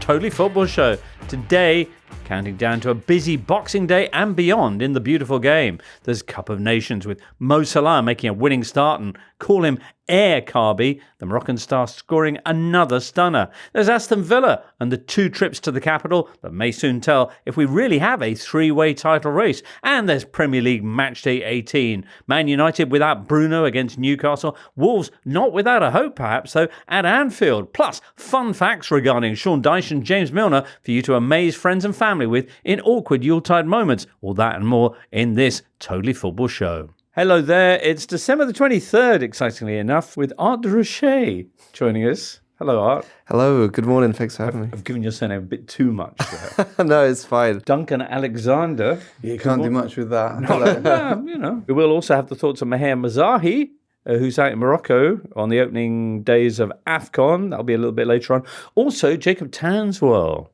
Totally Football Show. Today, counting down to a busy Boxing Day and beyond in the beautiful game. There's Cup of Nations with Mo Salah making a winning start and call him Air Carby, the Moroccan star scoring another stunner. There's Aston Villa and the 2 trips to the capital that may soon tell if we really have a 3-way title race. And there's Premier League Matchday 18. Man United without Bruno against Newcastle. Wolves not without a hope perhaps though at Anfield. Plus fun facts regarding Sean Dyche and James Milner for you to amaze friends and family with in awkward Yuletide moments. All that and more in this Totally Football Show. Hello there, it's December the 23rd, excitingly enough, with Art de Roché joining us. Hello, Art. Hello, good morning, thanks for having me. I've given your surname a bit too much there. No, it's fine. Duncan Alexander. You can't do much with that. We will also have the thoughts of Maher Mezahi, who's out in Morocco on the opening days of AFCON. That'll be a little bit later on. Also, Jacob Tanswell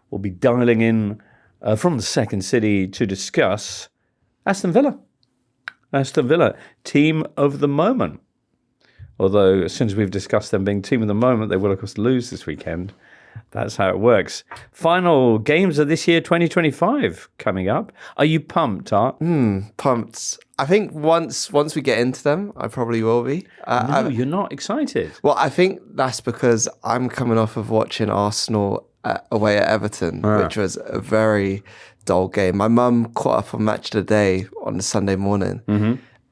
will be dialing in from the second city to discuss Aston Villa. Aston Villa, team of the moment. Although, as soon as we've discussed them being team of the moment, they will, of course, lose this weekend. That's how it works. Final games of this year, 2025, coming up. Are you pumped, Art? Pumped. I think once we get into them, I probably will be. No, you're not excited. Well, I think that's because I'm coming off of watching Arsenal away at Everton, which was a very dull game. My mum caught up on Match of the Day on the Sunday morning,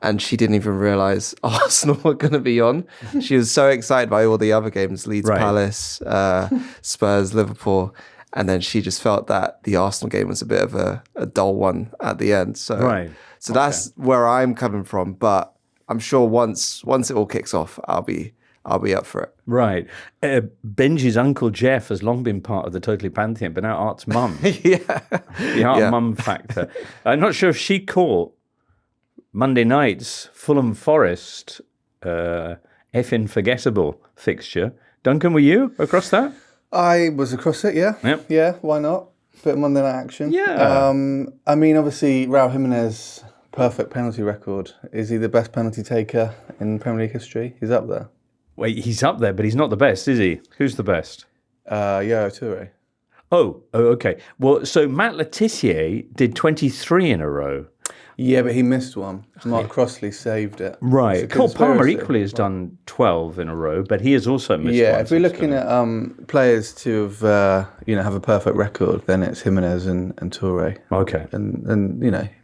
and she didn't even realise Arsenal were going to be on. She was so excited by all the other games, Leeds Palace, Spurs, Liverpool, and then she just felt that the Arsenal game was a bit of a dull one at the end. So that's where I'm coming from. But I'm sure once it all kicks off, I'll be up for it. Right. Benji's uncle Jeff has long been part of the Totally Pantheon, but now Art's mum. The Art mum factor. I'm not sure if she caught Monday night's Fulham Forest effing forgettable fixture. Duncan, were you across that? I was across it, yeah. Yep. Yeah, why not? Bit of Monday night action. Yeah. I mean, obviously, Raul Jimenez, perfect penalty record. Is he the best penalty taker in Premier League history? He's up there. Wait, he's up there, but he's not the best, is he? Who's the best? Yaya Toure. Oh, okay. Well, so Matt Letizia did 23 in a row. Yeah, but he missed one. Mark Crossley saved it. Right. Cole Palmer equally has done 12 in a row, but he has also missed one. Yeah, if we're looking at players to have have a perfect record, then it's Jimenez and Toure. Okay. And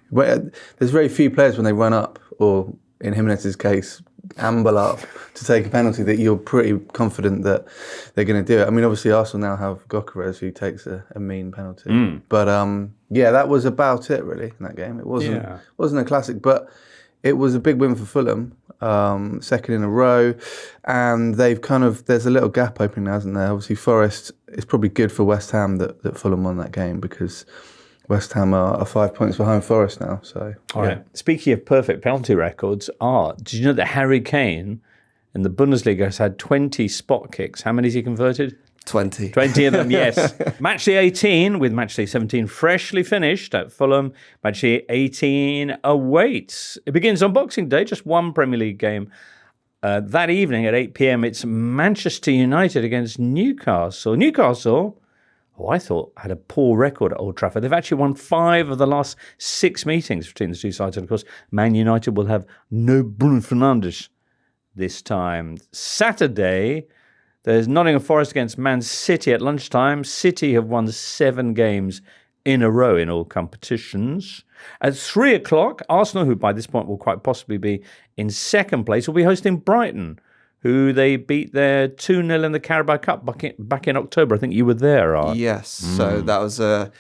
there's very few players when they run up, or in Jimenez's case, amble up to take a penalty that you're pretty confident that they're going to do it. I mean, obviously Arsenal now have Gyökeres who takes a mean penalty. But that was about it really in that game. It wasn't a classic, but it was a big win for Fulham, second in a row, and there's a little gap opening now, isn't there? Obviously Forest, it's probably good for West Ham that Fulham won that game because West Ham are 5 points behind Forest now. So, all right. Speaking of perfect penalty records, did you know that Harry Kane in the Bundesliga has had 20 spot kicks? How many has he converted? 20. 20 of them, yes. Matchday 18 with Matchday 17 freshly finished at Fulham. Matchday 18 awaits. It begins on Boxing Day, just one Premier League game. That evening at 8 p.m, it's Manchester United against Newcastle. Newcastle, I thought, had a poor record at Old Trafford. They've actually won 5 of the last 6 meetings between the two sides. And, of course, Man United will have no Bruno Fernandes this time. Saturday, there's Nottingham Forest against Man City at lunchtime. City have won 7 games in a row in all competitions. At 3 o'clock, Arsenal, who by this point will quite possibly be in second place, will be hosting Brighton, who they beat there 2-0 in the Carabao Cup back in October. I think you were there, Art. Yes, so that was a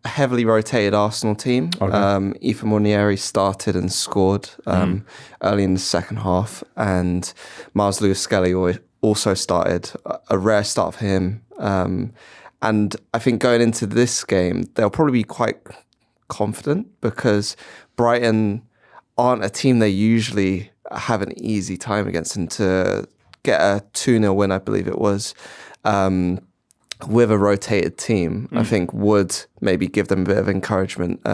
heavily rotated Arsenal team. Okay. Ethan Mornieri started and scored early in the second half, and Miles Lewis-Skelly also started, a rare start for him. And I think going into this game, they'll probably be quite confident because Brighton aren't a team they usually have an easy time against, and to get a 2-0 win, I believe it was, with a rotated team, I think would maybe give them a bit of encouragement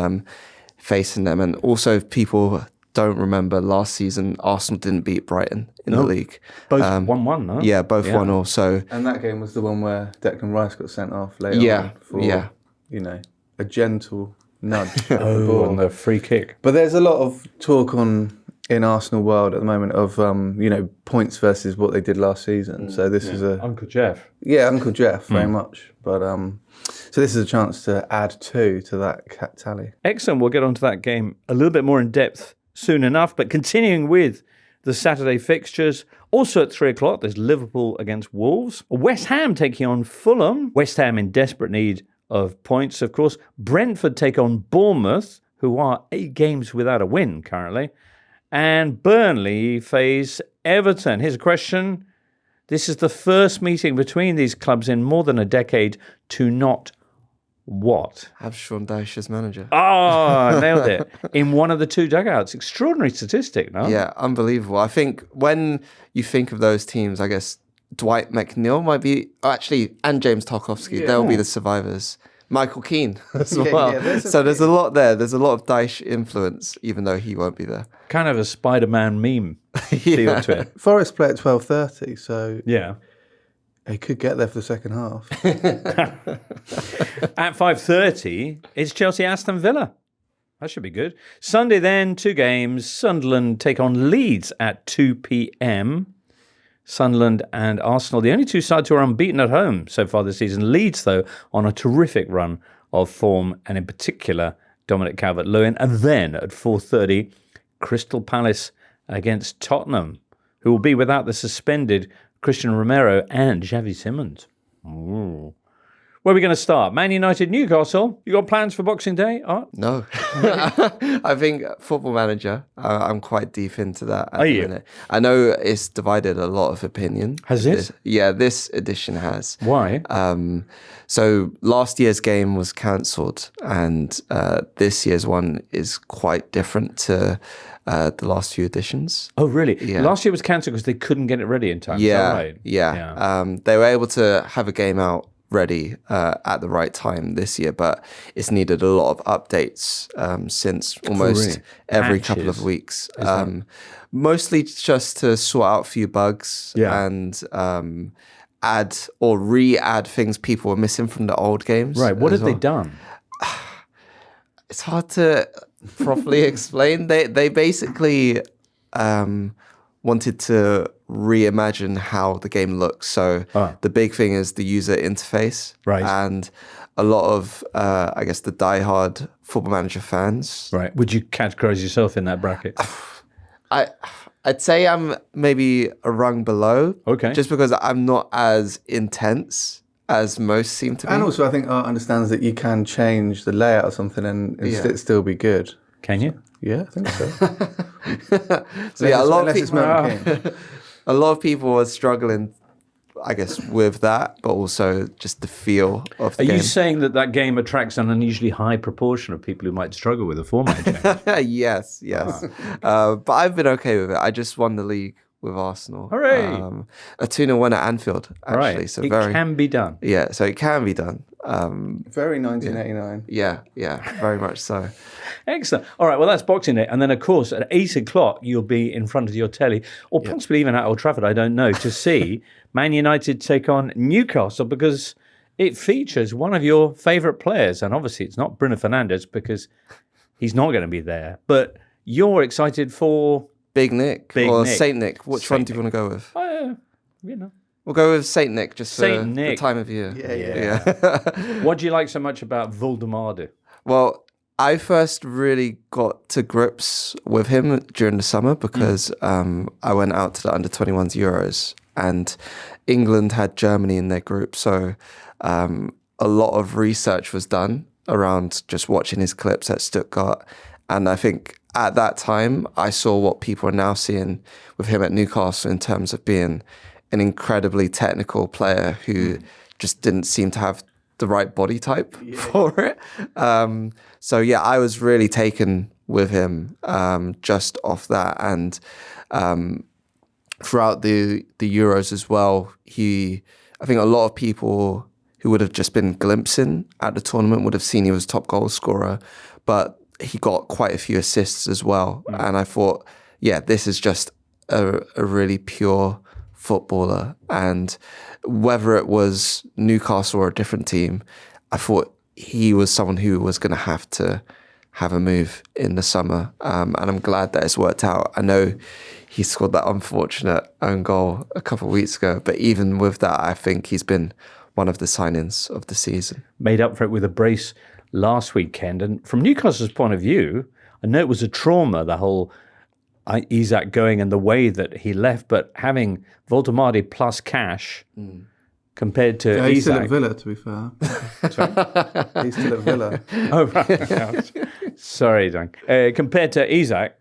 facing them. And also people don't remember last season Arsenal didn't beat Brighton in the league. Both 1-1, no? Yeah, both 1-1. So And that game was the one where Declan Rice got sent off later on for, a gentle nudge. on the free kick. But there's a lot of talk in Arsenal world at the moment of points versus what they did last season. So this is Uncle Jeff. Yeah, Uncle Jeff, very much. But so this is a chance to add 2 to that tally. Excellent. We'll get onto that game a little bit more in depth soon enough. But continuing with the Saturday fixtures, also at 3 o'clock, there's Liverpool against Wolves. West Ham taking on Fulham. West Ham in desperate need of points, of course. Brentford take on Bournemouth, who are 8 games without a win currently. And Burnley face Everton. Here's a question. This is the first meeting between these clubs in more than a decade to not what? have Sean Dyche as manager. Oh, nailed it. In one of the 2 dugouts. Extraordinary statistic, no? Yeah, unbelievable. I think when you think of those teams, I guess Dwight McNeil might be, and James Tarkowski, they'll be the survivors. Michael Keane as well. There's a lot there. There's a lot of Dyche influence, even though he won't be there. Kind of a Spider-Man meme feel to it. Forest play at 12:30, so Yeah. they could get there for the second half. At 5:30, it's Chelsea Aston Villa. That should be good. Sunday then, 2 games. Sunderland take on Leeds at 2 p.m. Sunderland and Arsenal, the only 2 sides who are unbeaten at home so far this season. Leeds, though, on a terrific run of form, and in particular, Dominic Calvert-Lewin. And then at 4:30, Crystal Palace against Tottenham, who will be without the suspended Christian Romero and Xavi Simons. Ooh. Where are we going to start? Man United, Newcastle. You got plans for Boxing Day, Art? No. I think Football Manager, I'm quite deep into that at the minute. I know it's divided a lot of opinion. Has it? This edition has. Why? So last year's game was cancelled, and this year's one is quite different to the last few editions. Oh, really? Yeah. Last year was cancelled because they couldn't get it ready in time. Is that right? Yeah. They were able to have a game out ready at the right time this year, but it's needed a lot of updates since almost every couple of weeks. Mostly just to sort out a few bugs and add or re-add things people were missing from the old games. Right. What have they done? It's hard to properly explain. They basically wanted to reimagine how the game looks. So the big thing is the user interface. Right. And a lot of, I guess, the diehard Football Manager fans. Right. Would you categorize yourself in that bracket? I'd say I'm maybe a rung below. Okay. Just because I'm not as intense as most seem to be. And also, I think Art understands that you can change the layout of something and still be good. Can you? Yeah, I think so. So a lot of people are struggling, I guess, with that, but also just the feel of the game. Are you saying that game attracts an unusually high proportion of people who might struggle with a format change? Yes. But I've been okay with it. I just won the league with Arsenal. Hooray! A 2-0 win at Anfield, actually. Right. So it can be done. Yeah, so it can be done. Very 1989. Yeah, very much so. Excellent. All right, well, that's Boxing Day. And then, of course, at 8 o'clock, you'll be in front of your telly, or possibly even at Old Trafford, I don't know, to see Man United take on Newcastle, because it features one of your favourite players. And obviously, it's not Bruno Fernandes, because he's not going to be there. But you're excited for... Big Nick or Saint Nick. Which one do you want to go with? We'll go with Saint Nick, just for the time of year. Yeah. What do you like so much about Voldemade? Well, I first really got to grips with him during the summer because I went out to the under-21s Euros and England had Germany in their group. So a lot of research was done around just watching his clips at Stuttgart. And I think at that time, I saw what people are now seeing with him at Newcastle in terms of being an incredibly technical player who just didn't seem to have the right body type for it. I was really taken with him just off that. And throughout the Euros as well, I think a lot of people who would have just been glimpsing at the tournament would have seen he was top goal scorer. But he got quite a few assists as well. And I thought, yeah, this is just a really pure footballer. And whether it was Newcastle or a different team, I thought he was someone who was going to have a move in the summer. And I'm glad that it's worked out. I know he scored that unfortunate own goal a couple of weeks ago, but even with that, I think he's been one of the signings of the season. Made up for it with a brace last weekend. And from Newcastle's point of view, I know it was a trauma, the whole Isak going and the way that he left, but having Voltemade plus cash compared to Isak. He's still at Villa, to be fair. He's still at Villa. Oh, right. Sorry, Duncan. Compared to Isak,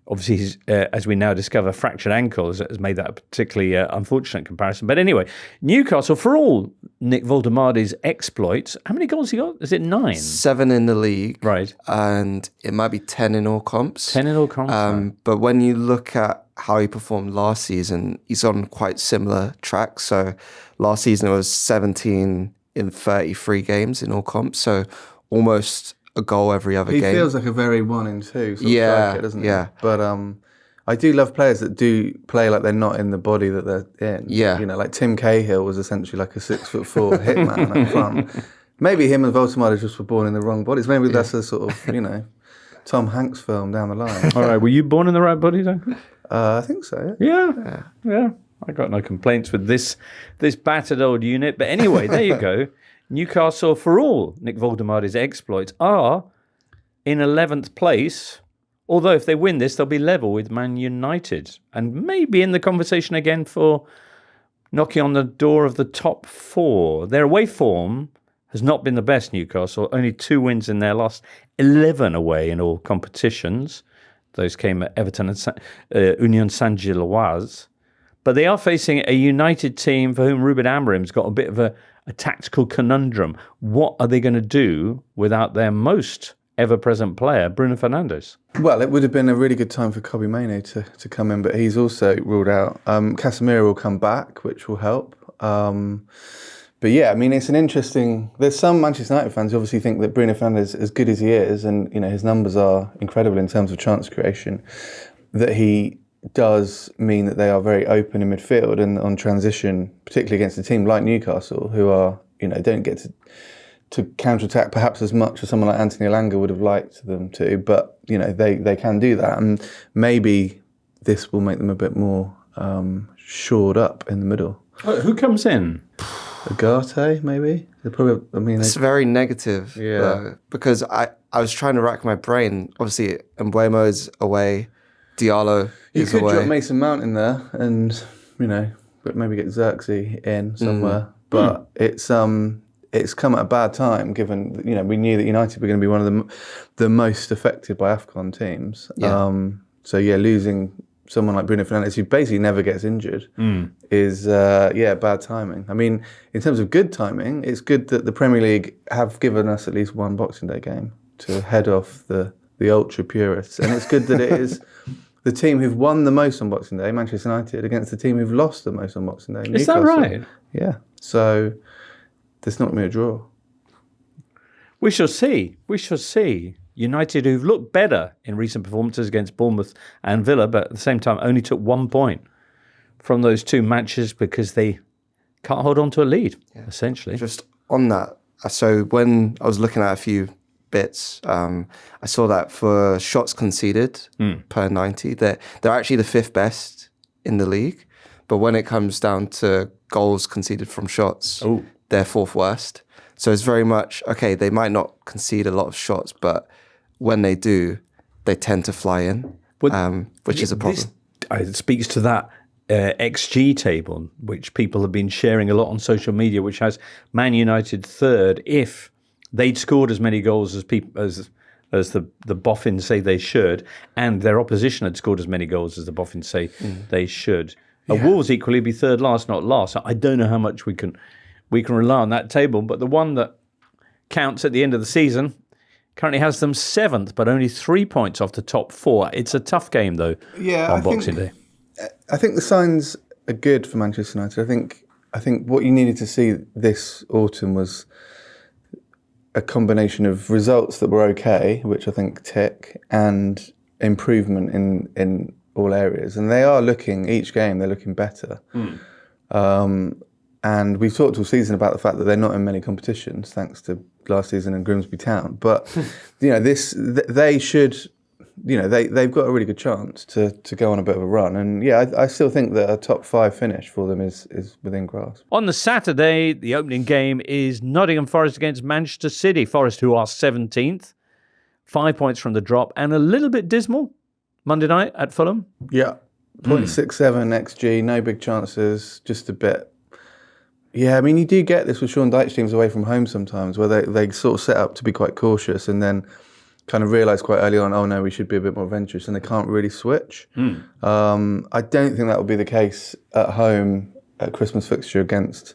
obviously, he's, as we now discover, fractured ankles has made that a particularly unfortunate comparison. But anyway, Newcastle, for all Nick Voltemade's exploits, how many goals he got? Is it 9? 7 in the league. Right. And it might be 10 in all comps. 10 in all comps. Right. But when you look at how he performed last season, he's on quite similar tracks. So last season it was 17 in 33 games in all comps. So almost a goal every other game. He feels like a very 1 in 2 sort of striker, doesn't he? Yeah. But I do love players that do play like they're not in the body that they're in. Yeah. You know, like Tim Cahill was essentially like a 6'4" hitman up front. Maybe him and Voltemade just were born in the wrong bodies. Maybe that's a sort of, Tom Hanks film down the line. All right, were you born in the right body, Duncan? I think so. Yeah. I got no complaints with this battered old unit. But anyway, there you go. Newcastle, for all Nick Voltemade's exploits, are in 11th place. Although if they win this, they'll be level with Man United. And maybe in the conversation again for knocking on the door of the top 4. Their away form has not been the best, Newcastle. Only 2 wins in their last 11 away in all competitions. Those came at Everton and Union Saint-Gilloise. But they are facing a United team for whom Ruben Amorim's got a bit of a tactical conundrum. What are they going to do without their most ever-present player, Bruno Fernandes? Well, it would have been a really good time for Kobbie Mainoo to come in, but he's also ruled out. Casemiro will come back, which will help. But yeah, I mean, it's an interesting... There's some Manchester United fans who obviously think that Bruno Fernandes, as good as he is, and his numbers are incredible in terms of chance creation, that he does mean that they are very open in midfield and on transition, particularly against a team like Newcastle, who are, don't get to counter-attack perhaps as much as someone like Anthony Elanga would have liked them to, but, they can do that. And maybe this will make them a bit more shored up in the middle. Who comes in? Agate, maybe? It's very negative. Yeah. Because I was trying to rack my brain. Obviously, Mbeumo is away. Diallo is away. You could drop Mason Mount in there and, but maybe get Xerxes in somewhere. But it's come at a bad time given, we knew that United were going to be one of the most affected by AFCON teams. Yeah. Losing someone like Bruno Fernandes, who basically never gets injured, is, bad timing. I mean, in terms of good timing, it's good that the Premier League have given us at least one Boxing Day game to head off the ultra purists. And it's good that it is the team who've won the most on Boxing Day, Manchester United, against the team who've lost the most on Boxing Day, Newcastle. Is that right? Yeah. So there's not going to be a draw. We shall see. United, who've looked better in recent performances against Bournemouth and Villa, but at the same time only took 1 point from those 2 matches because they can't hold on to a lead, essentially. Just on that, so when I was looking at a few bits, I saw that for shots conceded per 90, they're actually the 5th best in the league, but when it comes down to goals conceded from shots, they're 4th worst. So it's very much, okay, they might not concede a lot of shots, but when they do, they tend to fly in, which is a problem. It speaks to that XG table, which people have been sharing a lot on social media, which has Man United 3rd if they'd scored as many goals as the boffins say they should, and their opposition had scored as many goals as the boffins say they should. Wolves equally be 3rd last, not last. I don't know how much we can rely on that table, but the one that counts at the end of the season currently has them 7th, but only 3 points off the top 4. It's a tough game, though, on Boxing Day. I think the signs are good for Manchester United. I think what you needed to see this autumn was a combination of results that were okay, which I think tick, and improvement in all areas. And they are looking, each game, they're looking better. And we've talked all season about the fact that they're not in many competitions, thanks to last season in Grimsby Town. But, they should, they've got a really good chance to go on a bit of a run. And I still think that a top 5 finish for them is within grasp. On the Saturday, the opening game is Nottingham Forest against Manchester City. Forest, who are 17th, 5 points from the drop, and a little bit dismal Monday night at Fulham. Yeah, 0.67 XG, no big chances, just a bit. Yeah, I mean, you do get this with Sean Dyche teams away from home sometimes, where they sort of set up to be quite cautious and then kind of realise quite early on, oh no, we should be a bit more adventurous, and they can't really switch. I don't think that will be the case at home at Christmas fixture against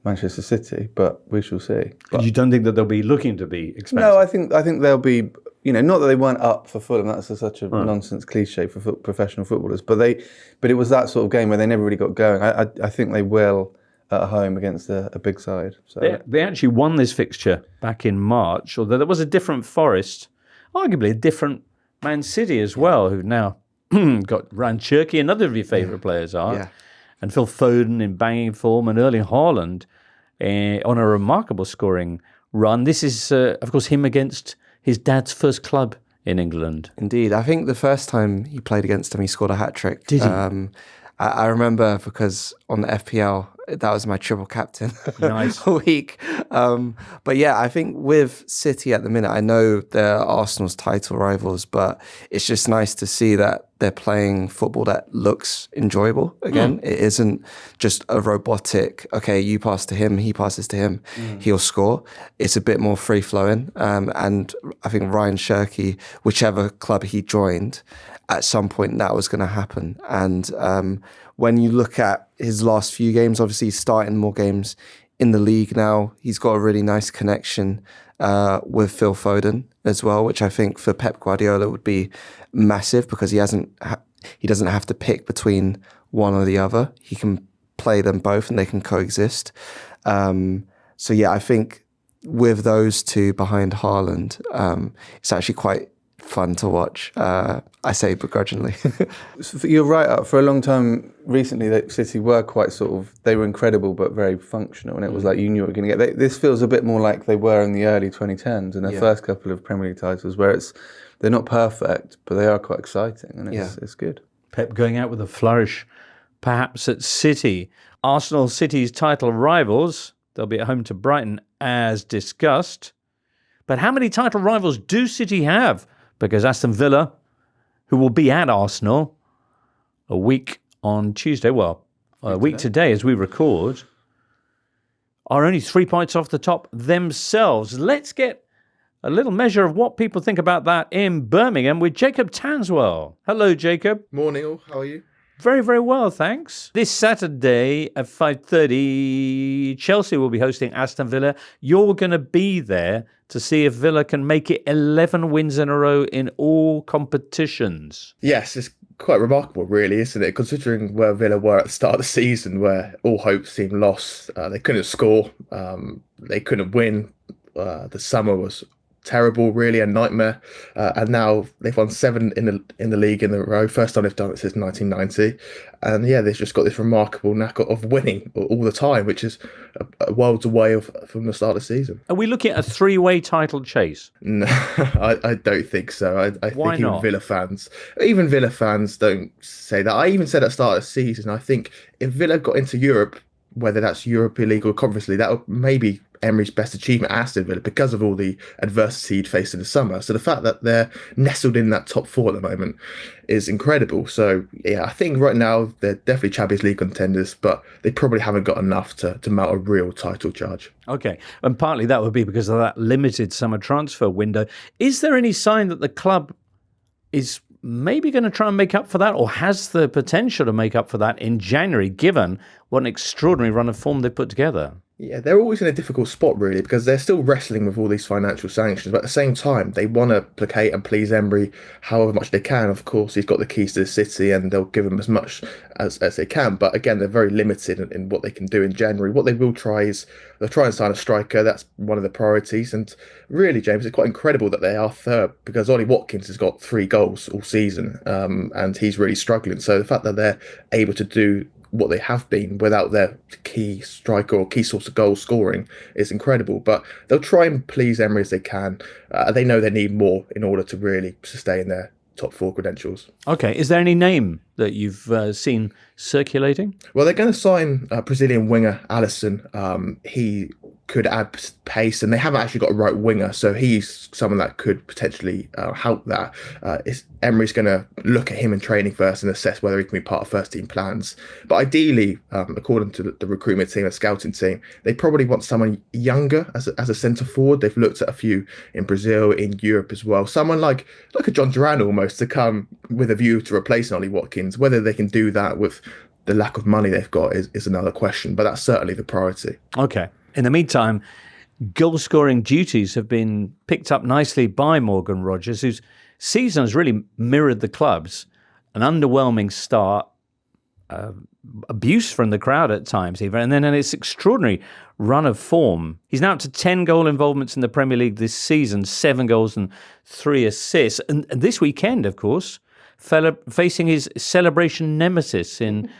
Manchester City, but we shall see. But you don't think that they'll be looking to be expensive? No, I think they'll be, not that they weren't up for Fulham, that's such a nonsense cliche for professional footballers, but it was that sort of game where they never really got going. I think they will at home against a big side. So they actually won this fixture back in March, although there was a different Forest, arguably a different Man City as well, who've now got Ryan Cherky, another of your favourite players and Phil Foden in banging form, and Erling Haaland on a remarkable scoring run. This is, of course, him against his dad's first club in England. Indeed. I think the first time he played against him, he scored a hat-trick. Did he? I remember because on the FPL, that was my triple captain Nice. week. But yeah, I think with City at the minute, I know they're Arsenal's title rivals, but it's just nice to see that they're playing football that looks enjoyable again. It isn't just a robotic, okay, you pass to him, he passes to him, he'll score. It's a bit more free-flowing. And I think Ryan Cherky, whichever club he joined, at some point that was going to happen. And when you look at his last few games, obviously he's starting more games in the league now. He's got a really nice connection with Phil Foden as well, which I think for Pep Guardiola would be massive because he doesn't have to pick between one or the other. He can play them both and they can coexist. So yeah, I think with those two behind Haaland, it's actually quite fun to watch. I say begrudgingly. You're right. For a long time recently, City were quite they were incredible but very functional, and it was like you knew what you were going to get. This feels a bit more like they were in the early 2010s in their first couple of Premier League titles, where they're not perfect, but they are quite exciting, and it's good. Pep going out with a flourish, perhaps at City. Arsenal, City's title rivals, they'll be at home to Brighton, as discussed. But how many title rivals do City have? Because Aston Villa, who will be at Arsenal a week on Tuesday, a week today as we record, are only 3 points off the top themselves. Let's get a little measure of what people think about that in Birmingham with Jacob Tanswell. Hello, Jacob. Morning all, how are you? Very, very well, thanks. This Saturday at 5:30, Chelsea will be hosting Aston Villa. You're going to be there to see if Villa can make it 11 wins in a row in all competitions. Yes, it's quite remarkable, really, isn't it? Considering where Villa were at the start of the season, where all hope seemed lost. They couldn't score. They couldn't win. The summer was terrible, really, a nightmare. And now they've won 7 in the league in a row. First time they've done it since 1990. And yeah, they've just got this remarkable knack of winning all the time, which is a worlds away from the start of the season. Are we looking at a 3-way title chase? No, I don't think so. I Why think not? Even Villa fans don't say that. I even said at the start of the season, I think if Villa got into Europe, whether that's European League or Conference League, that would maybe Emery's best achievement at Aston Villa because of all the adversity he'd faced in the summer. So the fact that they're nestled in that top 4 at the moment is incredible. So yeah, I think right now they're definitely Champions League contenders, but they probably haven't got enough to mount a real title charge. Okay, and partly that would be because of that limited summer transfer window. Is there any sign that the club is maybe going to try and make up for that, or has the potential to make up for that in January, given what an extraordinary run of form they put together? Yeah, they're always in a difficult spot, really, because they're still wrestling with all these financial sanctions. But at the same time, they want to placate and please Emery however much they can. Of course, he's got the keys to the city and they'll give him as much as they can. But again, they're very limited in what they can do in January. What they will try is they'll try and sign a striker. That's one of the priorities. And really, James, it's quite incredible that they are third, because Ollie Watkins has got 3 goals all season and he's really struggling. So the fact that they're able to do what they have been without their key striker or key source of goal scoring is incredible. But they'll try and please Emery as they can. They know they need more in order to really sustain their top 4 credentials. Okay, is there any name that you've seen circulating? Well, they're going to sign Brazilian winger Alisson. He could add pace, and they haven't actually got a right winger, so he's someone that could potentially help that. Emery's going to look at him in training first and assess whether he can be part of first team plans. But ideally, according to the recruitment team and scouting team, they probably want someone younger as a centre forward. They've looked at a few in Brazil, in Europe as well. Someone like a John Duran almost, to come with a view to replacing Ollie Watkins. Whether they can do that with the lack of money they've got is another question, but that's certainly the priority. Okay. In the meantime, goal-scoring duties have been picked up nicely by Morgan Rogers, whose season has really mirrored the club's. An underwhelming start, abuse from the crowd at times even, and then this extraordinary run of form. He's now up to 10 goal involvements in the Premier League this season, 7 goals and 3 assists. And this weekend, of course, facing his celebration nemesis in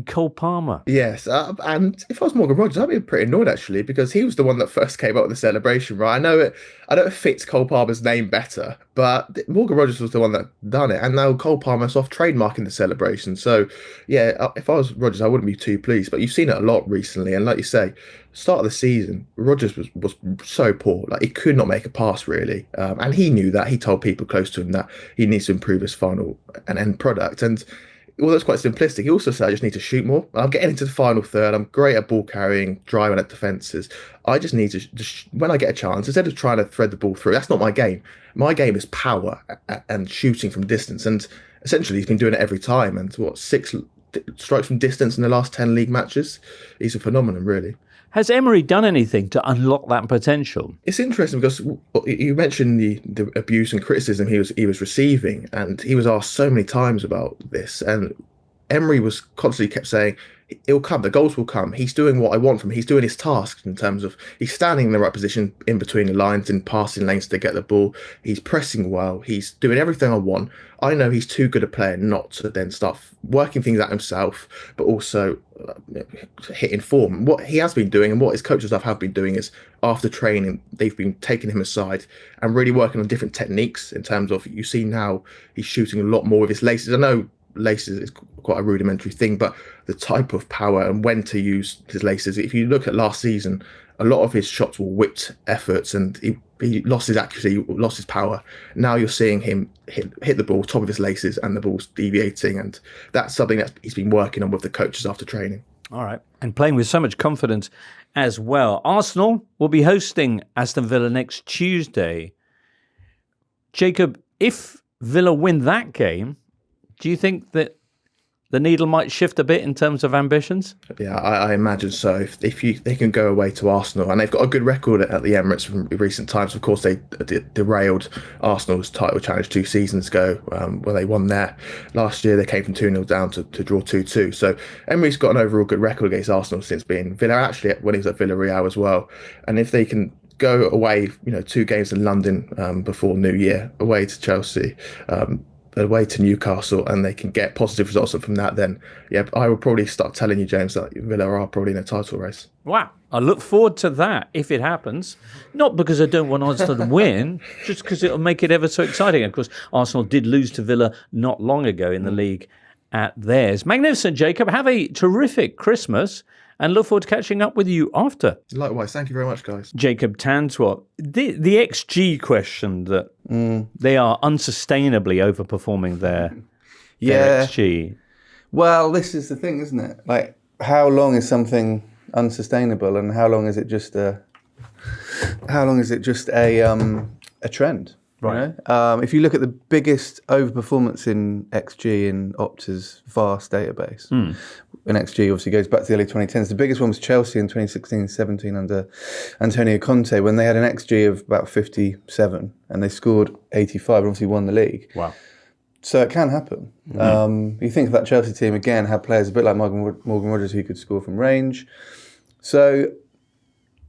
Cole Palmer. Yes, and if I was Morgan Rogers, I'd be pretty annoyed actually, because he was the one that first came up with the celebration, right? I know it fits Cole Palmer's name better, but Morgan Rogers was the one that done it, and now Cole Palmer's off trademarking the celebration. So yeah, if I was Rogers, I wouldn't be too pleased. But you've seen it a lot recently, and like you say, start of the season, Rogers was so poor. Like, he could not make a pass really, and he knew that. He told people close to him that he needs to improve his final and end product. And although it's quite simplistic, he also said, I just need to shoot more. I'm getting into the final third. I'm great at ball carrying, driving at defences. I just need to, when I get a chance, instead of trying to thread the ball through, that's not my game. My game is power and shooting from distance. And essentially, he's been doing it every time. And 6 strikes from distance in the last 10 league matches? He's a phenomenon, really. Has Emery done anything to unlock that potential? It's interesting because you mentioned the abuse and criticism he was receiving, and he was asked so many times about this, and Emery was constantly kept saying, it'll come, the goals will come. He's doing what I want from him. He's doing his tasks in terms of he's standing in the right position in between the lines, in passing lanes to get the ball. He's pressing well. He's doing everything I want. I know he's too good a player not to then start working things out himself, but also hitting form. What he has been doing and what his coaching staff have been doing is, after training, they've been taking him aside and really working on different techniques in terms of, you see now he's shooting a lot more with his laces. I know laces is quite a rudimentary thing, but the type of power and when to use his laces. If you look at last season, a lot of his shots were whipped efforts, and he lost his accuracy, lost his power. Now you're seeing him hit the ball top of his laces and the ball's deviating, and that's something that he's been working on with the coaches after training. All right. And playing with so much confidence as well. Arsenal will be hosting Aston Villa next Tuesday. Jacob, if Villa win that game, do you think that the needle might shift a bit in terms of ambitions? Yeah, I imagine so. If they can go away to Arsenal, and they've got a good record at the Emirates from recent times. Of course, they derailed Arsenal's title challenge 2 seasons ago when they won there. Last year, they came from 2-0 down to draw 2-2. So Emery's got an overall good record against Arsenal since being Villa, actually when he was at Villarreal as well. And if they can go away, 2 games in London before New Year, away to Chelsea, away to Newcastle, and they can get positive results from that, then yeah, I will probably start telling you, James, that Villa are probably in a title race. Wow. I look forward to that if it happens. Not because I don't want Arsenal to win, just because it'll make it ever so exciting. Of course, Arsenal did lose to Villa not long ago in the league at theirs. Magnificent, Jacob. Have a terrific Christmas, and look forward to catching up with you after. Likewise. Thank you very much, guys. Jacob Tanswell. The XG question that they are unsustainably overperforming their XG. Well, this is the thing, isn't it? Like, how long is something unsustainable, and how long is it just a trend? Right. You know? If you look at the biggest overperformance in XG in Opta's vast database, an XG obviously goes back to the early 2010s. The biggest one was Chelsea in 2016-17 under Antonio Conte, when they had an XG of about 57 and they scored 85 and obviously won the league. Wow. So it can happen. You think of that Chelsea team, again, had players a bit like Morgan Rogers who could score from range. So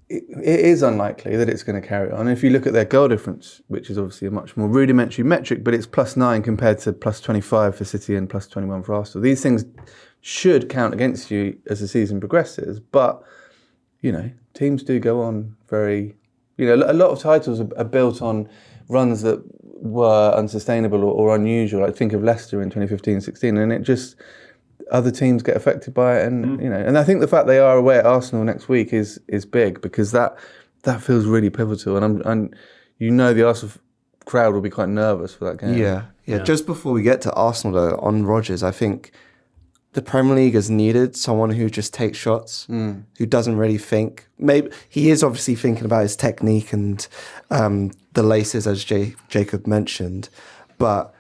it is unlikely that it's going to carry on. If you look at their goal difference, which is obviously a much more rudimentary metric, but it's +9 compared to +25 for City and +21 for Arsenal. These things should count against you as the season progresses. But, teams do go on very... a lot of titles are built on runs that were unsustainable or unusual. I think of Leicester in 2015-16, and it just... other teams get affected by it, and I think the fact they are away at Arsenal next week is big, because that feels really pivotal, and the Arsenal crowd will be quite nervous for that game. Yeah. Just before we get to Arsenal though, on Rodgers, I think the Premier League has needed someone who just takes shots, who doesn't really think. Maybe he is obviously thinking about his technique and the laces, as Jacob mentioned, but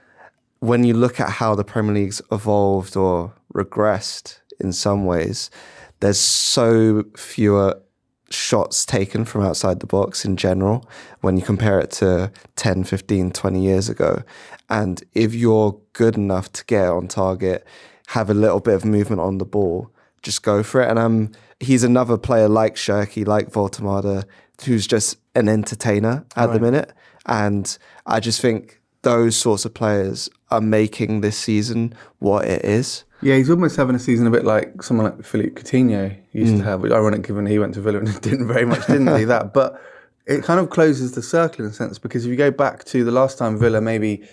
when you look at how the Premier League's evolved or regressed in some ways, there's so fewer shots taken from outside the box in general when you compare it to 10, 15, 20 years ago. And if you're good enough to get on target, have a little bit of movement on the ball, just go for it. And he's another player like Shirky, like Voltemada, who's just an entertainer at the minute. And I just think those sorts of players are making this season what it is. Yeah, he's almost having a season a bit like someone like Philippe Coutinho used to have, which ironic given he went to Villa and didn't very much, didn't he, that? But it kind of closes the circle in a sense, because if you go back to the last time Villa maybe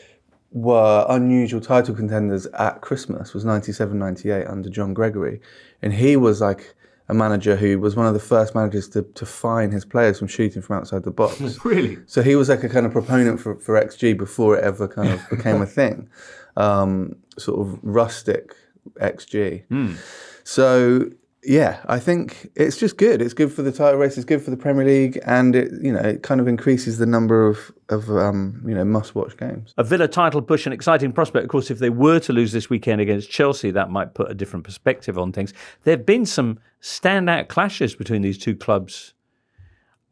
were unusual title contenders at Christmas was 97-98 under John Gregory. And he was like a manager who was one of the first managers to fine his players from shooting from outside the box. Really? So he was like a kind of proponent for XG before it ever kind of became a thing. Sort of rustic XG. So yeah, I think it's just good. It's good for the title race. It's good for the Premier League, and it kind of increases the number of must-watch games. A Villa title push, an exciting prospect. Of course, if they were to lose this weekend against Chelsea, that might put a different perspective on things. There have been some standout clashes between these two clubs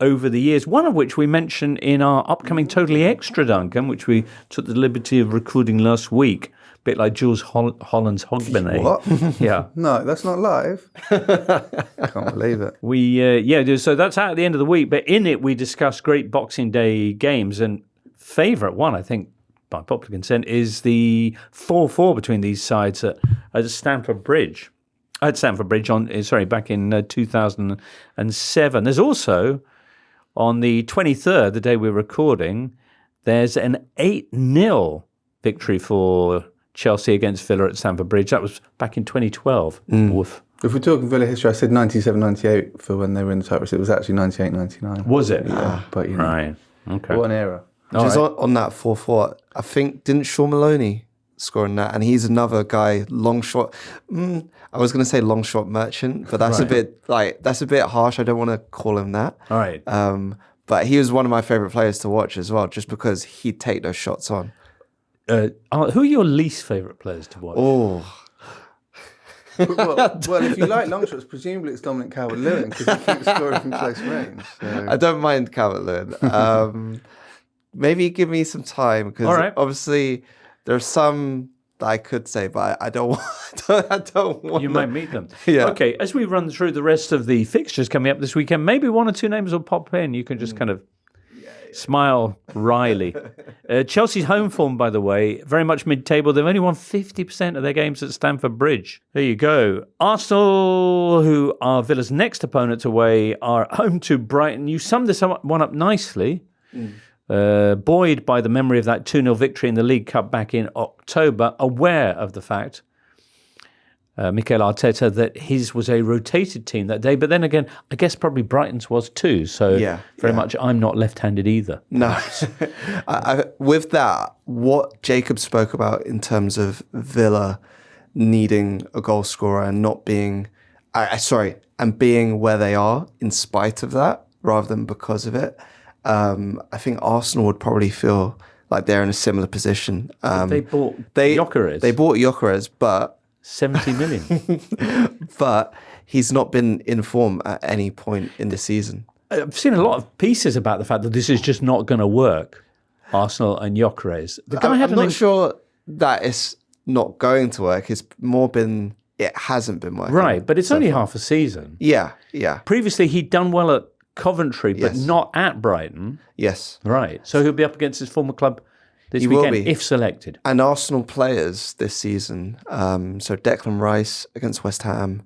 over the years, one of which we mentioned in our upcoming Totally Extra, Duncan, which we took the liberty of recording last week. Bit like Jules Holland's Hogbenay. What? Yeah. No, that's not live. I can't believe it. So that's out at the end of the week. But in it, we discussed great Boxing Day games. And favourite one, I think, by popular consent, is the 4-4 between these sides at Stamford Bridge. Back in 2007. There's also, on the 23rd, the day we're recording, there's an 8-0 victory for Chelsea against Villa at Stamford Bridge. That was back in 2012. Woof. If we're talking Villa history, I said 97-98 for when they were in the title race. It was actually 98-99. Was it? Yeah, but right. Okay. What an era. Just on that 4-4, I think, didn't Sean Maloney score in that? And he's another guy, long shot. I was going to say long shot merchant, but that's a bit harsh. I don't want to call him that. All right. But he was one of my favourite players to watch as well, just because he'd take those shots on. Who are your least favourite players to watch? Oh. well, if you like long shots, presumably it's Dominic Calvert-Lewin, because he keeps scoring from close range. So. I don't mind Calvert-Lewin. Maybe give me some time, because obviously there are some that I could say, but I don't want. You might meet them. Yeah. Okay, as we run through the rest of the fixtures coming up this weekend, maybe one or two names will pop in. You can just kind of smile wryly. Chelsea's home form, by the way, very much mid-table. They've only won 50% of their games at Stamford Bridge. There you go. Arsenal, who are Villa's next opponents away, are home to Brighton. You summed this one up nicely. Buoyed by the memory of that 2-0 victory in the League Cup back in October, aware of the fact, Mikel Arteta, that his was a rotated team that day. But then again, I guess probably Brighton's was too. So very much I'm not left-handed either. No. With that, what Jacob spoke about in terms of Villa needing a goal scorer and not being, and being where they are in spite of that rather than because of it, I think Arsenal would probably feel like they're in a similar position. They bought Gyökeres. They bought Gyökeres, but 70 million. But he's not been in form at any point in the season. I've seen a lot of pieces about the fact that this is just not going to work. Arsenal and Gyökeres. The guy I'm not sure that it's not going to work. It's more been it hasn't been working. Right, but it's only half a season. Yeah. Previously, he'd done well at Coventry, but Yes. not at Brighton. Yes. Right, so he'll be up against his former club this He will weekend, be. if selected. And Arsenal players this season. So Declan Rice against West Ham,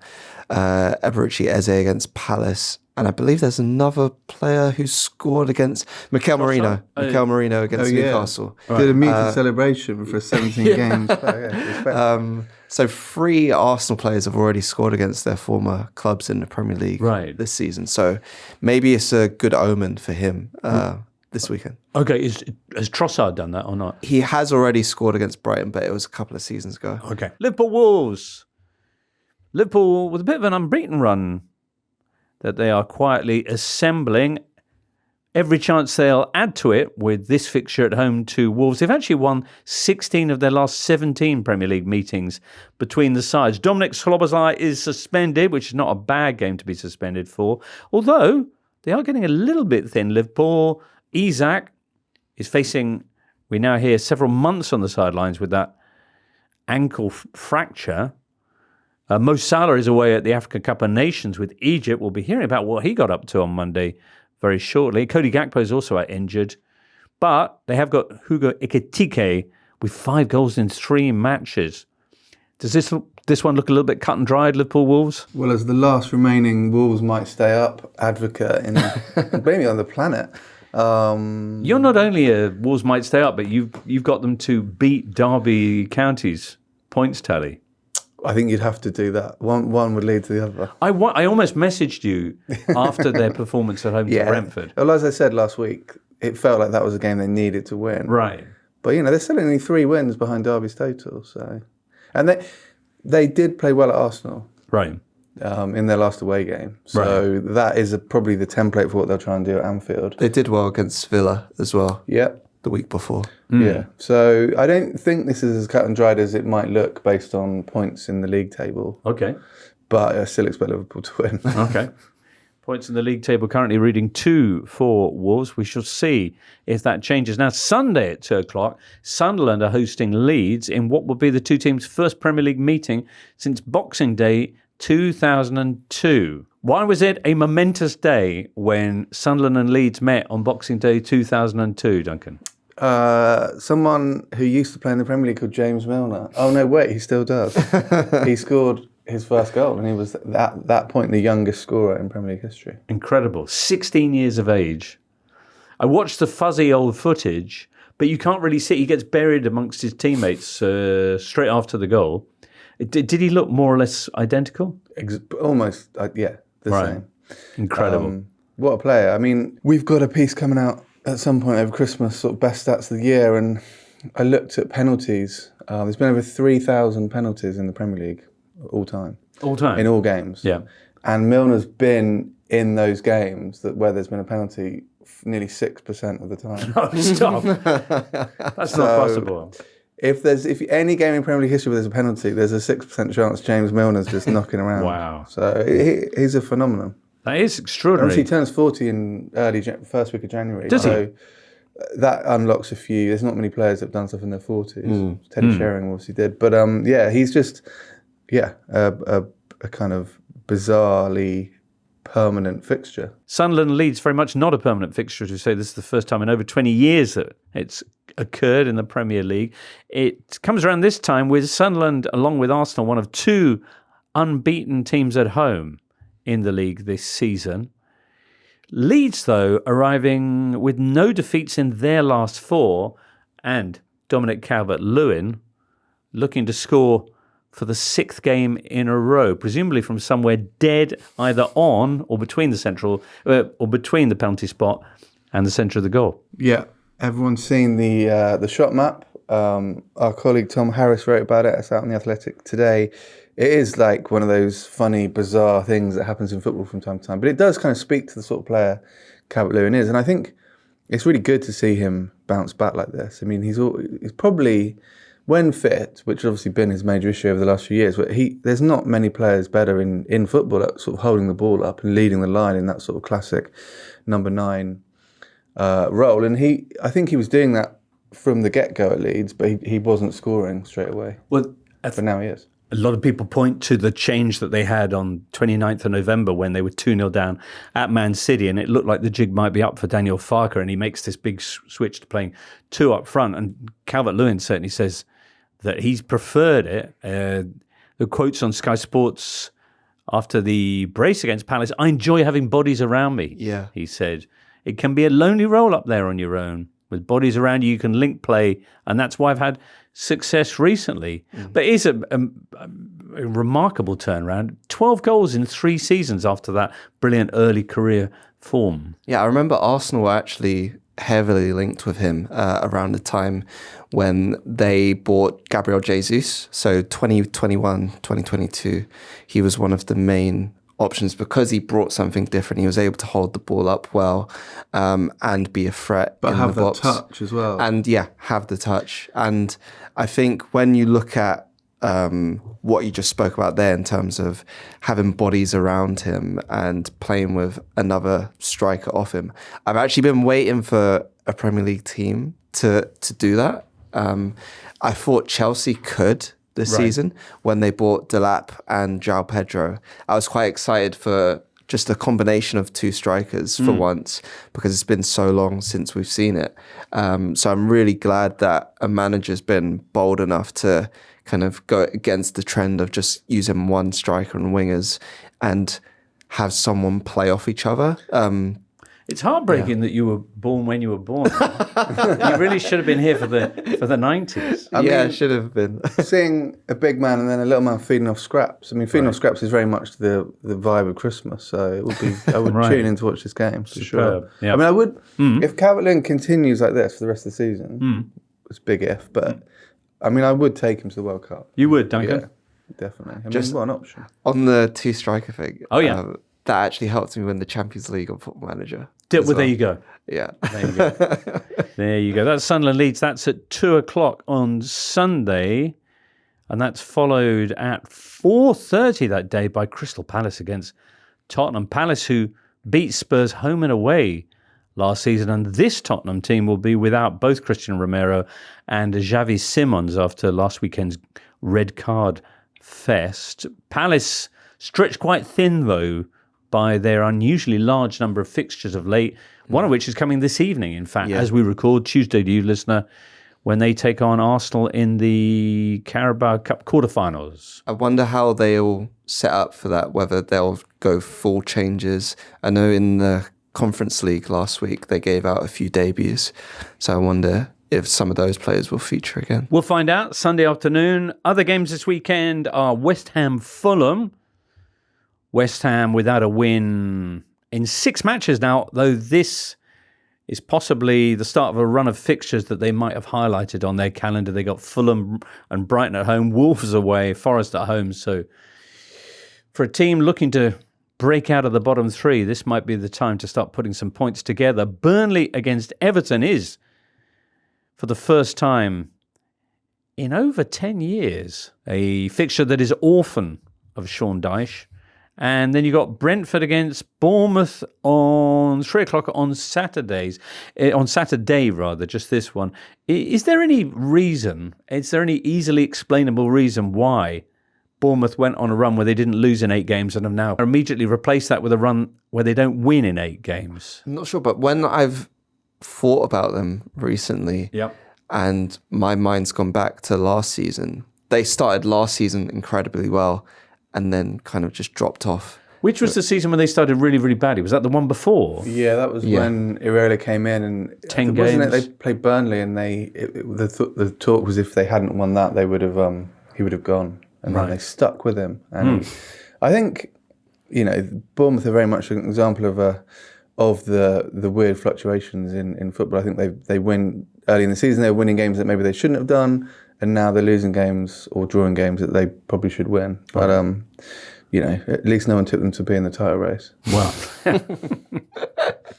Eberechi Eze against Palace, and I believe there's another player who scored against Mikel Merino. Mikel Merino against Newcastle. Did a muted celebration for 17 games. Respect. So 3 Arsenal players have already scored against their former clubs in the Premier League this season. So maybe it's a good omen for him this weekend. Okay, has Trossard done that or not? He has already scored against Brighton, but it was a couple of seasons ago. Okay. Liverpool Wolves. Liverpool with a bit of an unbeaten run that they are quietly assembling. Every chance they'll add to it with this fixture at home to Wolves. They've actually won 16 of their last 17 Premier League meetings between the sides. Dominic Szoboszlai is suspended, which is not a bad game to be suspended for. Although they are getting a little bit thin. Liverpool, Isak is facing, we now hear, several months on the sidelines with that ankle fracture. Mo Salah is away at the African Cup of Nations with Egypt. We'll be hearing about what he got up to on Monday very shortly. Cody Gakpo is also out injured. But they have got Hugo Ekitike with 5 goals in 3 matches. Does this one look a little bit cut and dried, Liverpool Wolves? Well, as the last remaining Wolves might stay up advocate in maybe on the planet. You're not only a Wolves might stay up, but you've got them to beat Derby County's points tally. I think you'd have to do that. One would lead to the other. I almost messaged you after their performance at home to Brentford. Well, as I said last week, it felt like that was a game they needed to win. Right. But, they're still only 3 wins behind Derby's total. So, and they did play well at Arsenal. Right. In their last away game. So that is probably the template for what they'll try and do at Anfield. They did well against Villa as well. Yep. The week before. Yeah. So I don't think this is as cut and dried as it might look based on points in the league table. Okay. But I still expect Liverpool to win. Okay. Points in the league table currently reading 2 for Wolves. We shall see if that changes. Now, Sunday at 2 o'clock, Sunderland are hosting Leeds in what will be the 2 teams' first Premier League meeting since Boxing Day 2002. Why was it a momentous day when Sunderland and Leeds met on Boxing Day 2002, Duncan? Someone who used to play in the Premier League called James Milner. Oh, no, wait, he still does. He scored his first goal and he was at that point the youngest scorer in Premier League history. Incredible. 16 years of age. I watched the fuzzy old footage, but you can't really see. He gets buried amongst his teammates straight after the goal. Did he look more or less identical? Almost, the same. Incredible. What a player. I mean, we've got a piece coming out at some point over Christmas, sort of best stats of the year, and I looked at penalties. There's been over 3,000 penalties in the Premier League all time. All time? In all games. Yeah. And Milner's been in those games where there's been a penalty nearly 6% of the time. Oh, stop. That's not possible. If any game in Premier League history where there's a penalty, there's a 6% chance James Milner's just knocking around. Wow. So he's a phenomenon. That is extraordinary. Obviously, he turns 40 in first week of January. Does he? That unlocks a few. There's not many players that have done stuff in their 40s. Teddy Sheringham obviously did. But he's just, a kind of bizarrely permanent fixture. Sunderland Leeds, very much not a permanent fixture, as we say. This is the first time in over 20 years that it's occurred in the Premier League. It comes around this time with Sunderland, along with Arsenal, one of 2 unbeaten teams at home in the league this season. Leeds, though, arriving with no defeats in their last 4, and Dominic Calvert-Lewin looking to score for the 6th game in a row, presumably from somewhere dead either on or between the penalty spot and the centre of the goal. Yeah, everyone's seen the shot map. Our colleague Tom Harris wrote about it. It's out on The Athletic today. It is like one of those funny, bizarre things that happens in football from time to time. But it does kind of speak to the sort of player Calvert-Lewin is. And I think it's really good to see him bounce back like this. I mean, he's probably when fit, which has obviously been his major issue over the last few years, but there's not many players better in football at sort of holding the ball up and leading the line in that sort of classic number 9 role. And I think he was doing that from the get-go at Leeds, but he wasn't scoring straight away. Well, but now he is. A lot of people point to the change that they had on 29th of November when they were 2-0 down at Man City, and it looked like the jig might be up for Daniel Farke, and he makes this big switch to playing 2 up front. And Calvert-Lewin certainly says that he's preferred it. The quotes on Sky Sports after the brace against Palace, "I enjoy having bodies around me," he said. "It can be a lonely role up there on your own. With bodies around you, you can link play, and that's why I've had success recently." But it is a remarkable turnaround. 12 goals in 3 seasons after that brilliant early career form. Yeah, I remember Arsenal were actually heavily linked with him around the time when they bought Gabriel Jesus. So 2021, 2022, he was one of the main options because he brought something different. He was able to hold the ball up well and be a threat but in have the box. touch as well. And have the touch. And I think when you look at what you just spoke about there in terms of having bodies around him and playing with another striker off him, I've actually been waiting for a Premier League team to do that. I thought Chelsea could this season when they bought Delap and João Pedro. I was quite excited for just a combination of 2 strikers for once because it's been so long since we've seen it. So I'm really glad that a manager's been bold enough to kind of go against the trend of just using one striker and wingers and have someone play off each other. It's heartbreaking that you were born when you were born. You really should have been here for the 90s. I mean, should have been. Seeing a big man and then a little man feeding off scraps. I mean, feeding off scraps is very much the vibe of Christmas. So it would be. I would tune in to watch this game for sure. Yeah. I mean, I would if Calvert-Lewin continues like this for the rest of the season. It's a big if, but I mean, I would take him to the World Cup. You would, Duncan? Yeah, definitely. I mean, what an option. On the 2 striker thing. Oh, yeah. That actually helped me win the Champions League on Football Manager. There you go. Yeah. There you go. There you go. That's Sunderland Leeds. That's at 2:00 on Sunday. And that's followed at 4:30 that day by Crystal Palace against Tottenham. Palace, who beat Spurs home and away last season. And this Tottenham team will be without both Christian Romero and Xavi Simons after last weekend's red card fest. Palace stretched quite thin, though, by their unusually large number of fixtures of late, one of which is coming this evening, in fact, as we record, Tuesday to you, listener, when they take on Arsenal in the Carabao Cup quarterfinals. I wonder how they'll set up for that, whether they'll go full changes. I know in the Conference League last week, they gave out a few debuts, so I wonder if some of those players will feature again. We'll find out Sunday afternoon. Other games this weekend are West Ham Fulham. West Ham without a win in 6 matches now, though this is possibly the start of a run of fixtures that they might have highlighted on their calendar. They got Fulham and Brighton at home, Wolves away, Forest at home. So for a team looking to break out of the bottom 3, this might be the time to start putting some points together. Burnley against Everton is, for the first time in over 10 years, a fixture that is orphan of Sean Dyche. And then you got Brentford against Bournemouth on 3:00 on Saturdays. On Saturday, rather, just this one. Is there any reason, is there any easily explainable reason why Bournemouth went on a run where they didn't lose in 8 games and have now immediately replaced that with a run where they don't win in 8 games? I'm not sure, but when I've thought about them recently, and my mind's gone back to last season, they started last season incredibly well, and then kind of just dropped off. Which was the season when they started really, really badly? Was that the one before? Yeah, that was when Ireola came in, and 10 wasn't games. it? They played Burnley, and the talk was if they hadn't won that, they would have he would have gone, and then they stuck with him. And I think Bournemouth are very much an example of the weird fluctuations in football. I think they win early in the season. They were winning games that maybe they shouldn't have done. And now they're losing games or drawing games that they probably should win. But, at least no one took them to be in the title race. Well,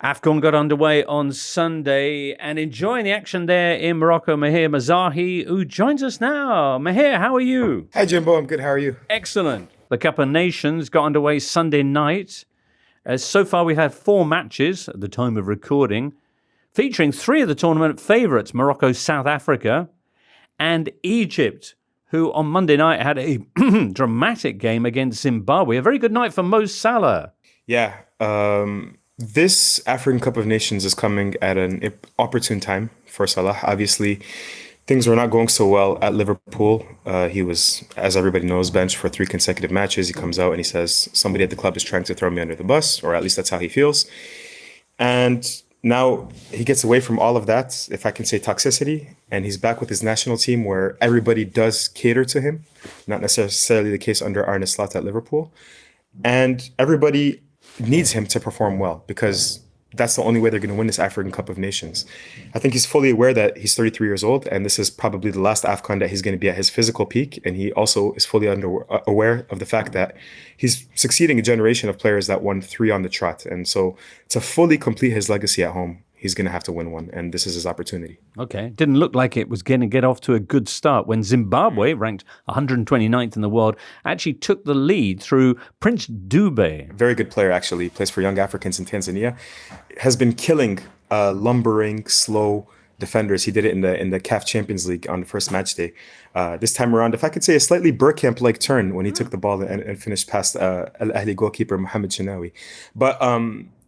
AFCON got underway on Sunday, and enjoying the action there in Morocco, Maher Mezahi, who joins us now. Maher, how are you? Hi, Jimbo. I'm good. How are you? Excellent. The Cup of Nations got underway Sunday night. So far, we've had 4 matches at the time of recording, featuring 3 of the tournament favourites, Morocco, South Africa, and Egypt, who on Monday night had a dramatic game against Zimbabwe. A very good night for Mo Salah. Yeah. This African Cup of Nations is coming at an opportune time for Salah. Obviously, things were not going so well at Liverpool. He was, as everybody knows, benched for 3 consecutive matches. He comes out and he says, somebody at the club is trying to throw me under the bus, or at least that's how he feels. And now he gets away from all of that, if I can say toxicity, and he's back with his national team where everybody does cater to him. Not necessarily the case under Arne Slot at Liverpool. And everybody needs him to perform well because that's the only way they're going to win this African Cup of Nations. I think he's fully aware that he's 33 years old and this is probably the last AFCON that he's going to be at his physical peak. And he also is fully aware of the fact that he's succeeding a generation of players that won 3 on the trot. And so to fully complete his legacy at home, he's going to have to win one. And this is his opportunity. Okay. Didn't look like it was going to get off to a good start when Zimbabwe, ranked 129th in the world, actually took the lead through Prince Dube. Very good player, actually. Plays for Young Africans in Tanzania. Has been killing lumbering, slow defenders. He did it in the CAF Champions League on the first match day. This time around, if I could say, a slightly Bergkamp-like turn when he took the ball and finished past Al Ahly goalkeeper Mohamed Chinawi. But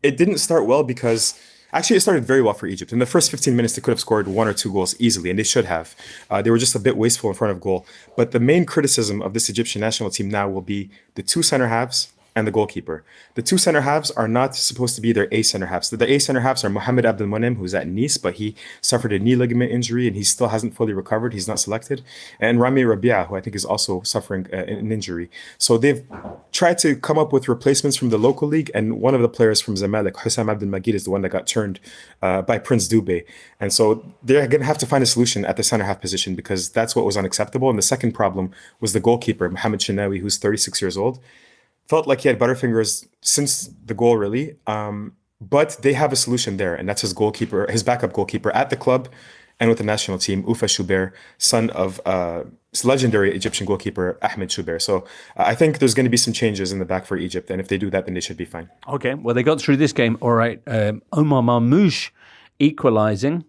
it didn't start well because actually, it started very well for Egypt. In the first 15 minutes, they could have scored 1 or 2 goals easily, and they should have. They were just a bit wasteful in front of goal. But the main criticism of this Egyptian national team now will be the 2 center halves and the goalkeeper. The 2 center halves are not supposed to be their A center halves. The A center halves are Mohamed Abdelmonem, who's at Nice, but he suffered a knee ligament injury and he still hasn't fully recovered. He's not selected. And Rami Rabia, who I think is also suffering an injury. So they've tried to come up with replacements from the local league, and one of the players from Zamalek, Hussam Abdel Magid, is the one that got turned by Prince Dube. And so they're going to have to find a solution at the center half position because that's what was unacceptable. And the second problem was the goalkeeper, Mohamed Chinawi, who's 36 years old. Felt like he had butterfingers since the goal, really. But they have a solution there, and that's his goalkeeper, his backup goalkeeper at the club and with the national team, Oufa Chouber, son of legendary Egyptian goalkeeper Ahmed Chouber. So I think there's going to be some changes in the back for Egypt, and if they do that, then they should be fine. Okay, well, they got through this game all right. Omar Marmoush equalising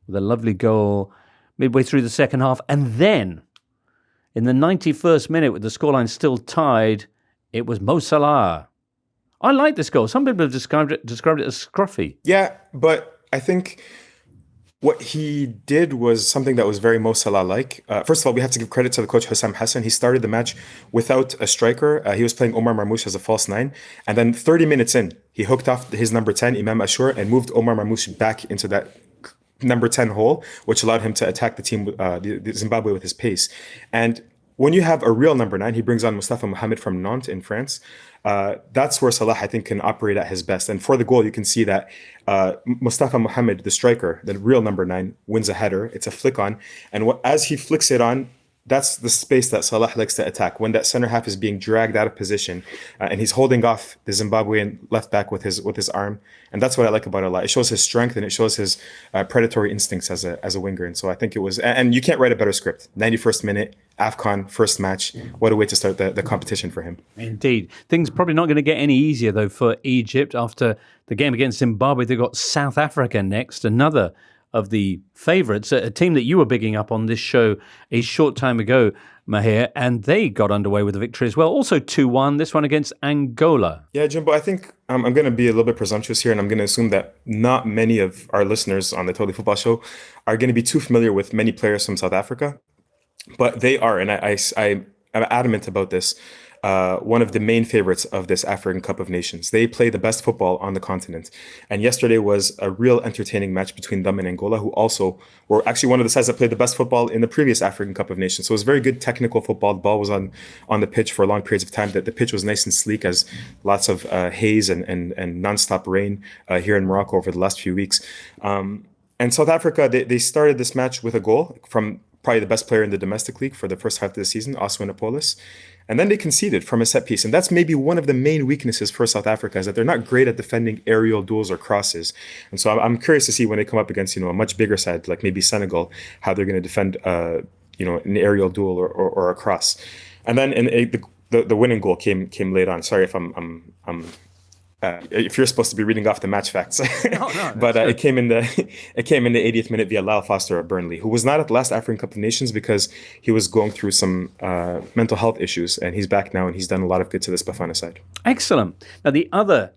with a lovely goal midway through the second half. And then, in the 91st minute, with the scoreline still tied, it was Mo Salah. I like this goal. Some people have described it as scruffy. Yeah, but I think what he did was something that was very Mo Salah-like. First of all, we have to give credit to the coach Hussam Hassan. He started the match without a striker. He was playing Omar Marmoush as a false 9. And then 30 minutes in, he hooked off his number 10, Imam Ashur, and moved Omar Marmoush back into that number 10 hole, which allowed him to attack the team, the Zimbabwe, with his pace. And when you have a real number 9, he brings on Mustafa Mohamed from Nantes in France. That's where Salah, I think, can operate at his best. And for the goal, you can see that Mustafa Mohamed, the striker, the real number 9, wins a header. It's a flick on. And as he flicks it on, that's the space that Salah likes to attack. When that center half is being dragged out of position and he's holding off the Zimbabwean left back with his arm. And that's what I like about it a lot. It shows his strength and it shows his predatory instincts as a winger. And so I think it was, and you can't write a better script. 91st minute, AFCON, first match. What a way to start the competition for him. Indeed. Things probably not going to get any easier, though, for Egypt. After the game against Zimbabwe, they've got South Africa next, another of the favourites, a team that you were bigging up on this show a short time ago, Maher, and they got underway with a victory as well. Also 2-1, this one against Angola. Yeah, Jimbo, I think I'm going to be a little bit presumptuous here, and I'm going to assume that not many of our listeners on the Totally Football Show are going to be too familiar with many players from South Africa. But they are, and I'm adamant about this, one of the main favorites of this African Cup of Nations. They play the best football on the continent. And yesterday was a real entertaining match between them and Angola, who also were actually one of the sides that played the best football in the previous African Cup of Nations. So it was very good technical football. The ball was on the pitch for long periods of time. The pitch was nice and sleek, as lots of haze and nonstop rain here in Morocco over the last few weeks. And South Africa, they started this match with a goal from probably the best player in the domestic league for the first half of the season, Oswanapolis. And then they conceded from a set piece. And that's maybe one of the main weaknesses for South Africa, is that they're not great at defending aerial duels or crosses. And so I'm curious to see when they come up against, a much bigger side, like maybe Senegal, how they're going to defend, an aerial duel or a cross. And then the winning goal came late on. Sorry if if you're supposed to be reading off the match facts, No, but it came in the 80th minute via Lyle Foster of Burnley, who was not at the last African Cup of Nations because he was going through some mental health issues, and he's back now, and he's done a lot of good to this Bafana side. Excellent. Now, the other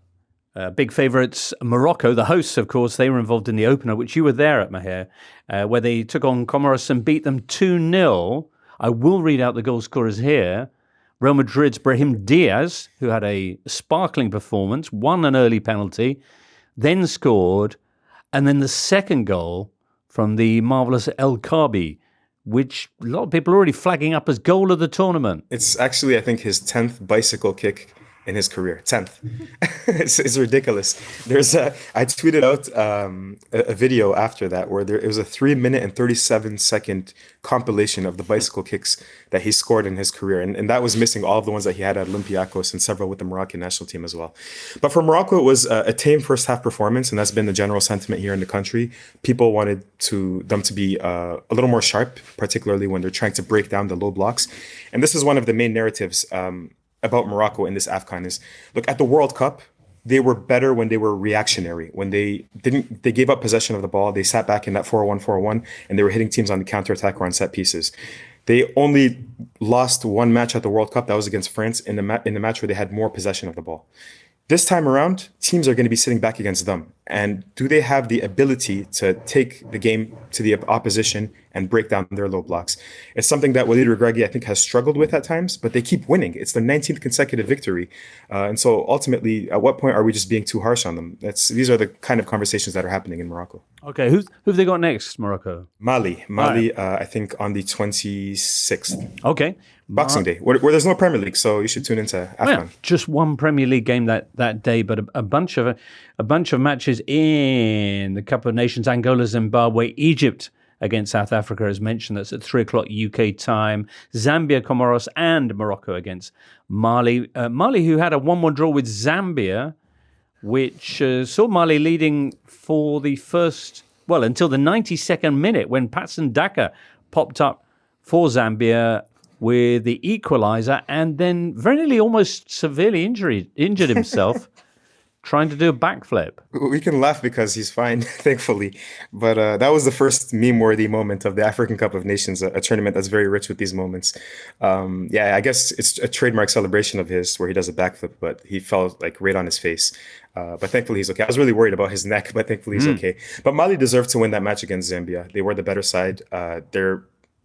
big favourites, Morocco, the hosts, of course, they were involved in the opener, which you were there at, Maher, where they took on Comoros and beat them 2-0. I will read out the goal scorers here. Real Madrid's Brahim Diaz, who had a sparkling performance, won an early penalty, then scored, and then the second goal from the marvellous El Kaabi, which a lot of people are already flagging up as goal of the tournament. It's actually, I think, his 10th bicycle kick in his career. 10th. It's ridiculous. I tweeted out a video after that where it was a 3-minute and 37-second compilation of the bicycle kicks that he scored in his career. And that was missing all of the ones that he had at Olympiacos and several with the Moroccan national team as well. But for Morocco, it was a tame first half performance, and that's been the general sentiment here in the country. People wanted them to be a little more sharp, particularly when they're trying to break down the low blocks. And this is one of the main narratives about Morocco in this AFCON is, look, at the World Cup, they were better when they were reactionary, when they gave up possession of the ball, they sat back in that 4-1-4-1, and they were hitting teams on the counterattack or on set pieces. They only lost one match at the World Cup, that was against France, in the match where they had more possession of the ball. This time around, teams are going to be sitting back against them. And do they have the ability to take the game to the opposition and break down their low blocks? It's something that Walid Regragui, I think, has struggled with at times, but they keep winning. It's their 19th consecutive victory. And so ultimately, at what point are we just being too harsh on them? These are the kind of conversations that are happening in Morocco. Okay, who've they got next, Morocco? Mali, right. I think on the 26th. Okay. Boxing Day, where there's no Premier League, so you should tune into AFCON. Well, just one Premier League game that day, but a bunch of matches in the Cup of Nations: Angola, Zimbabwe, Egypt against South Africa, as mentioned. That's at 3:00 UK time. Zambia, Comoros, and Morocco against Mali. Mali, who had a 1-1 draw with Zambia, which saw Mali leading for the until the 92nd minute when Patson Daka popped up for Zambia with the equaliser, and then very nearly almost severely injured himself trying to do a backflip. We can laugh because he's fine, thankfully. But that was the first meme-worthy moment of the African Cup of Nations, a tournament that's very rich with these moments. I guess it's a trademark celebration of his where he does a backflip, but he fell like right on his face. But thankfully he's okay. I was really worried about his neck, but thankfully he's okay. But Mali deserved to win that match against Zambia. They were the better side. They're,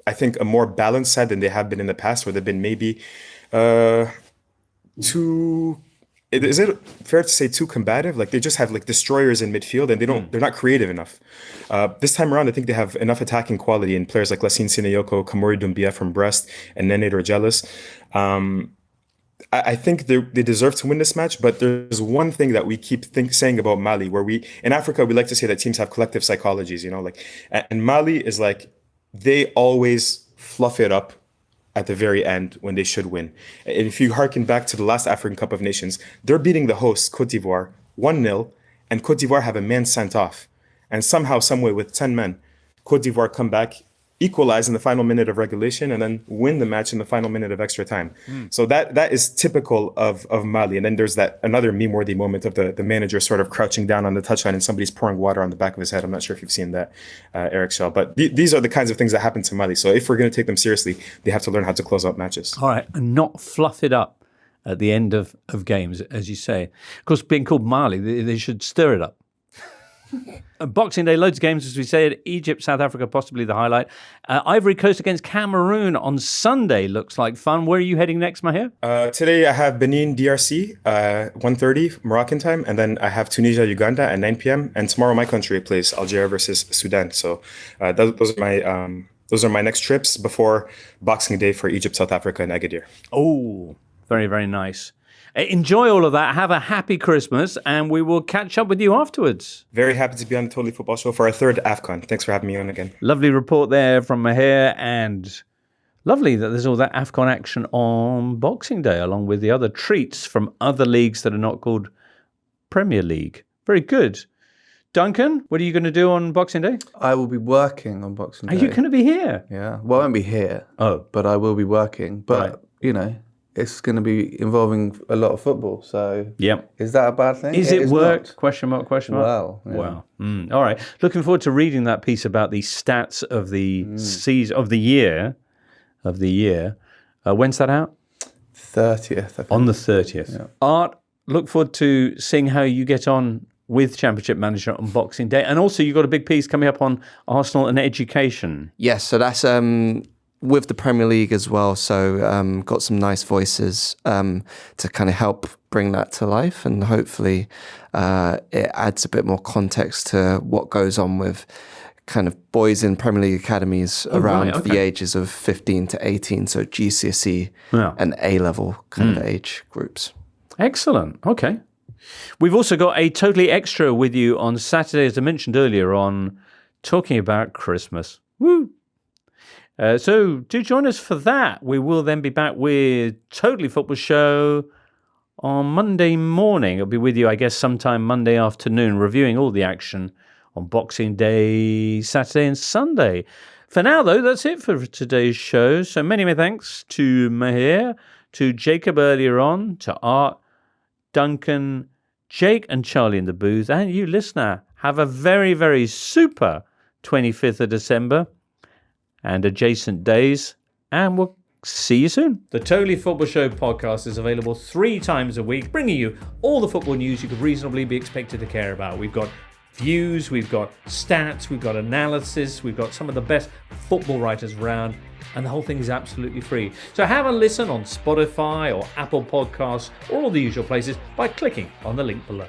I think, a more balanced side than they have been in the past, where they've been maybe too... Is it fair to say too combative? Like they just have like destroyers in midfield, and they're not creative enough. This time around, I think they have enough attacking quality in players like Lassine Sinayoko, Kamori Doumbia from Brest, and Nene Dorgelis. I think they deserve to win this match, but there's one thing that we keep saying about Mali, where in Africa, we like to say that teams have collective psychologies, and Mali is like, they always fluff it up at the very end when they should win. And if you harken back to the last African Cup of Nations, they're beating the hosts, Cote d'Ivoire, 1-0, and Cote d'Ivoire have a man sent off. And somehow, someway, with 10 men, Cote d'Ivoire come back, equalize in the final minute of regulation, and then win the match in the final minute of extra time. So that is typical of Mali. And then there's that another meme-worthy moment of the manager sort of crouching down on the touchline and somebody's pouring water on the back of his head. I'm not sure if you've seen that, Eric Shaw. But these are the kinds of things that happen to Mali. So if we're going to take them seriously, they have to learn how to close out matches. All right, and not fluff it up at the end of games, as you say. Of course, being called Mali, they should stir it up. Boxing Day, loads of games, as we said. Egypt, South Africa, possibly the highlight. Ivory Coast against Cameroon on Sunday looks like fun. Where are you heading next, Maher? Today I have Benin, DRC, 1:30 Moroccan time, and then I have Tunisia, Uganda at 9 p.m. And tomorrow my country plays Algeria versus Sudan. So those are my next trips before Boxing Day for Egypt, South Africa, and Agadir. Oh, very, very nice. Enjoy all of that. Have a happy Christmas, and we will catch up with you afterwards. Very happy to be on the Totally Football Show for our third AFCON. Thanks for having me on again. Lovely report there from Maher, and lovely that there's all that AFCON action on Boxing Day, along with the other treats from other leagues that are not called Premier League. Very good. Duncan, what are you going to do on Boxing Day? I will be working on Boxing Day. Are you going to be here? Yeah. Well, I won't be here. Oh. But I will be working. But, Right. you know, it's going to be involving a lot of football. So Yep. is that a bad thing? Is it work? not. Question mark, question mark. Well, yeah. Wow. All right. Looking forward to reading that piece about the stats of the season, of the year. When's that out? 30th, I think. On the 30th. Yeah. Art, look forward to seeing how you get on with Championship Manager on Boxing Day. And also, you've got a big piece coming up on Arsenal and education. Yes, so that's with the Premier League as well. So got some nice voices to kind of help bring that to life, and hopefully it adds a bit more context to what goes on with kind of boys in Premier League academies around the ages of 15 to 18, so GCSE and A-level kind of age groups. Excellent. Okay. We've also got a totally extra with you on Saturday, as I mentioned earlier, on talking about Christmas. Woo! So do join us for that. We will then be back with Totally Football Show on Monday morning. It'll be with you, I guess, sometime Monday afternoon, reviewing all the action on Boxing Day, Saturday and Sunday. For now, though, that's it for today's show. So many thanks to Maher, to Jacob earlier on, to Art, Duncan, Jake and Charlie in the booth, and you listener. Have a very, very super 25th of December and adjacent days, and we'll see you soon. The Totally Football Show podcast is available 3 times a week, bringing you all the football news you could reasonably be expected to care about. We've got views, we've got stats, we've got analysis, we've got some of the best football writers around, and the whole thing is absolutely free. So have a listen on Spotify or Apple Podcasts or all the usual places by clicking on the link below.